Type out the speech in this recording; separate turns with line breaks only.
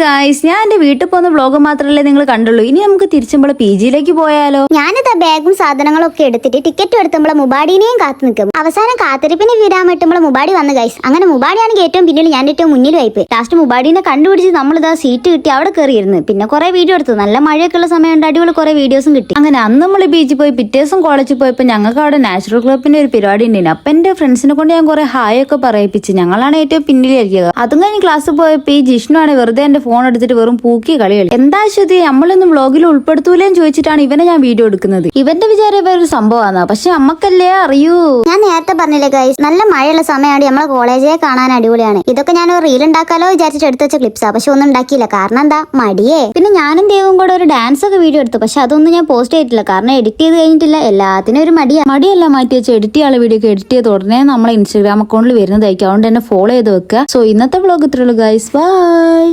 Guys, ഞാൻ എന്റെ വീട്ടിൽ പോകുന്ന വ്ലോഗ് മാത്രമല്ലേ നിങ്ങൾ കണ്ടുള്ളൂ. ഇനി നമുക്ക് തിരിച്ചുമ്പോൾ PG-യിലേക്ക് പോയാലോ?
ഞാനിതാ ബാഗും സാധനങ്ങളും ഒക്കെ എടുത്തിട്ട് ടിക്കറ്റ് എടുത്തുമ്പോൾ മുബാഡിനെയും കാത്തു നിൽക്കും. അവസാനം കാത്തിരിപ്പിന് വിടാൻ പറ്റുമ്പോൾ മുബാടി വന്നു ഗൈസ്. അങ്ങനെ മുബാടിയാണ് ഏറ്റവും പിന്നിൽ, ഞാൻ ഏറ്റവും മുന്നിൽ വായിപ്പ്. ലാസ്റ്റ് മുബാഡിനെ കണ്ടുപിടിച്ച് നമ്മളിതാ സീറ്റ് കിട്ടി അവിടെ കയറിയിരുന്നു. പിന്നെ കുറെ വീഡിയോ എടുത്തു. നല്ല മഴയൊക്കെ ഉള്ള സമയമുണ്ട്, അടിപൊളി കുറെ വീഡിയോസും കിട്ടി.
അങ്ങനെ അന്ന് നമ്മൾ ബീച്ചിൽ പോയി പിറ്റേ ദിവസം കോളേജിൽ പോയപ്പോൾ ഞങ്ങൾക്ക് അവിടെ നാച്ചുറൽ ക്ലബിന്റെ ഒരു പരിപാടി ഉണ്ടായിരുന്നു. അപ്പൊ എന്റെ ഫ്രണ്ട്സിനെ കൊണ്ട് ഞാൻ കുറെ ഹായ് ഒക്കെ പറയിപ്പിച്ച്. ഞങ്ങളാണ് ഏറ്റവും പിന്നിലിരിക്കുക. അതും കഴിഞ്ഞ് ക്ലാസ്സിൽ പോയപ്പോൾ ഈ ജിഷ്ണു ആണ് വെറുതെ എന്റെ ഫോൺ എടുത്തിട്ട് വെറും പൂക്കി കളികൾ. എന്താ ശ്രുതി, നമ്മളൊന്നും വ്ലോഗിൽ ഉൾപ്പെടുത്തൂലേന്ന് ചോദിച്ചിട്ടാണ് ഇവനെ ഞാൻ വീഡിയോ എടുക്കുന്നത്. ഇവന്റെ വിചാരം വേറൊരു സംഭവമാണ്, പക്ഷെ നമ്മക്കല്ലേ അറിയൂ.
ഞാൻ നേരത്തെ പറഞ്ഞില്ലേ ഗൈസ്, നല്ല മഴയുള്ള സമയമാണ്, നമ്മളെ കോളേജിലെ കാണാൻ അടിപൊളിയാണ്. ഇതൊക്കെ ഞാൻ ഒരു റീൽ ഉണ്ടാക്കാലോ വിചാരിച്ചിട്ട് എടുത്ത് വെച്ച ക്ലിപ്സാ. പക്ഷെ ഒന്നും ഉണ്ടാക്കിയില്ല. കാരണം എന്താ, മടിയേ. പിന്നെ ഞാനും ദേവും കൂടെ ഒരു ഡാൻസ് ഒക്കെ വീഡിയോ എടുത്തു. പക്ഷെ അതൊന്നും ഞാൻ പോസ്റ്റ് ചെയ്തിട്ടില്ല, കാരണം എഡിറ്റ് ചെയ്ത് കഴിഞ്ഞിട്ടില്ല. എല്ലാത്തിനും ഒരു മടിയല്ല മാറ്റി വെച്ച് എഡിറ്റ് ചെയ്യാനുള്ള വീഡിയോ ഒക്കെ എഡിറ്റ് ചെയ്ത് ഉടനെ നമ്മളെ ഇൻസ്റ്റാഗ്രാം അക്കൗണ്ടിൽ വരുന്നതായിരിക്കും. അതുകൊണ്ട് തന്നെ ഫോളോ ചെയ്ത് വെക്കുക. സോ ഇന്നത്തെ വ്ലോഗ് ഇത്രയുള്ളൂ ഗൈസ്, ബൈ.